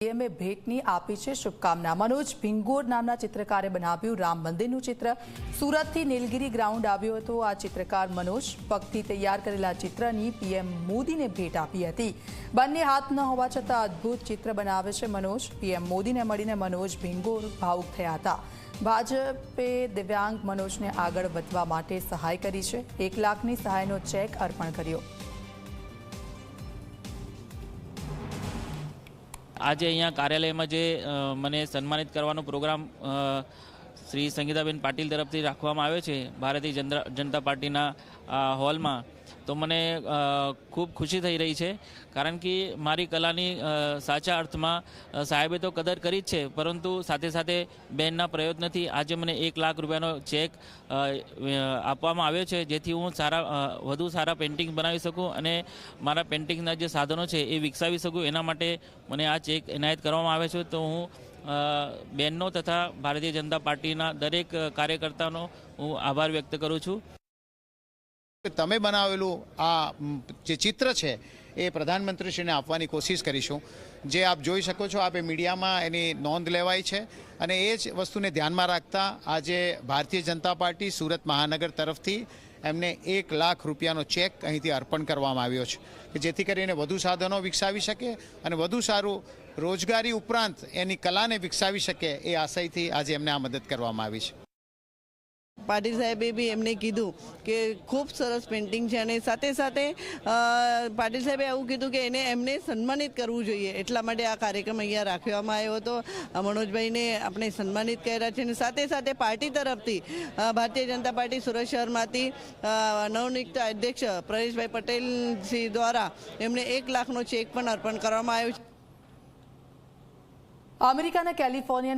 પીએમએ ભેટની આપી છે શુભકામના। મનોજ ભિંગોર નામના ચિત્રકારે બનાવ્યું રામ મંદિરનું ચિત્ર। સુરતથી નીલગિરી ગ્રાઉન્ડ આવ્યો હતો આ ચિત્રકાર મનોજ। પગથી તૈયાર કરેલા ચિત્રની પીએમ મોદીને ભેટ આપી હતી। બંને હાથ ન હોવા છતાં અદ્ભુત ચિત્ર બનાવે છે મનોજ। પીએમ મોદીને મળીને મનોજ ભિંગોર ભાવુક થયા હતા। ભાજપે દિવ્યાંગ મનોજને આગળ વધવા માટે સહાય કરી છે। 1 લાખની સહાયનો ચેક અર્પણ કર્યો। આજે અહીંયા કાર્યાલયમાં જે મને સન્માનિત કરવાનો પ્રોગ્રામ શ્રી સંગીતાબેન પાટીલ તરફથી રાખવામાં આવ્યો છે ભારતીય જનતા પાર્ટીના હોલમાં, તો મને ખૂબ ખુશી થઈ રહી છે। કારણ કે મારી કલાની સાચા અર્થમાં સાહેબે તો કદર કરી જ છે, પરંતુ સાથે સાથે બેનના પ્રયત્નથી આજે મને 1 લાખ રૂપિયાનો ચેક આપવામાં આવ્યો છે, જેથી હું વધુ સારા પેઇન્ટિંગ બનાવી શકું અને મારા પેઇન્ટિંગના જે સાધનો છે એ વિકસાવી શકું। એના માટે મને આ ચેક એનાયત કરવામાં આવે છે। તો હું બેનનો તથા ભારતીય જનતા પાર્ટીના દરેક કાર્યકર્તાનો હું આભાર વ્યક્ત કરું છું। તમે બનાવેલું આ જે ચિત્ર છે એ પ્રધાનમંત્રીશ્રીને આપવાની કોશિશ કરીશું। જે આપ જોઈ શકો છો, આપે મીડિયામાં એની નોંધ લેવાઈ છે અને એ જ વસ્તુને ધ્યાનમાં રાખતા આજે ભારતીય જનતા પાર્ટી સુરત મહાનગર તરફથી એમને 1 લાખ રૂપિયાનો ચેક અહીંથી અર્પણ કરવામાં આવ્યો છે કે જેથી કરીને વધુ સાધનો વિકસાવી શકે અને વધુ સારું રોજગારી ઉપરાંત એની કલાને વિકસાવી શકે એ આશયથી આજે એમને આ મદદ કરવામાં આવી છે। પાટીલ સાહેબે બી એમને કીધું કે ખૂબ સરસ પેઇન્ટિંગ છે અને સાથે સાથે પાટીલ સાહેબે એવું કીધું કે એમને સન્માનિત કરવું જોઈએ, એટલા માટે આ કાર્યક્રમ અહીંયા રાખવામાં આવ્યો હતો। મનોજભાઈને આપણે સન્માનિત કર્યા છે અને સાથે સાથે પાર્ટી તરફથી ભારતીય જનતા પાર્ટી સુરત શહેરમાંથી નવનિયુક્ત અધ્યક્ષ પરેશભાઈ પટેલજી દ્વારા એમને 1 લાખનો ચેક પણ અર્પણ કરવામાં આવ્યો છે। અમેરિકાના કેલિફોર્નિયા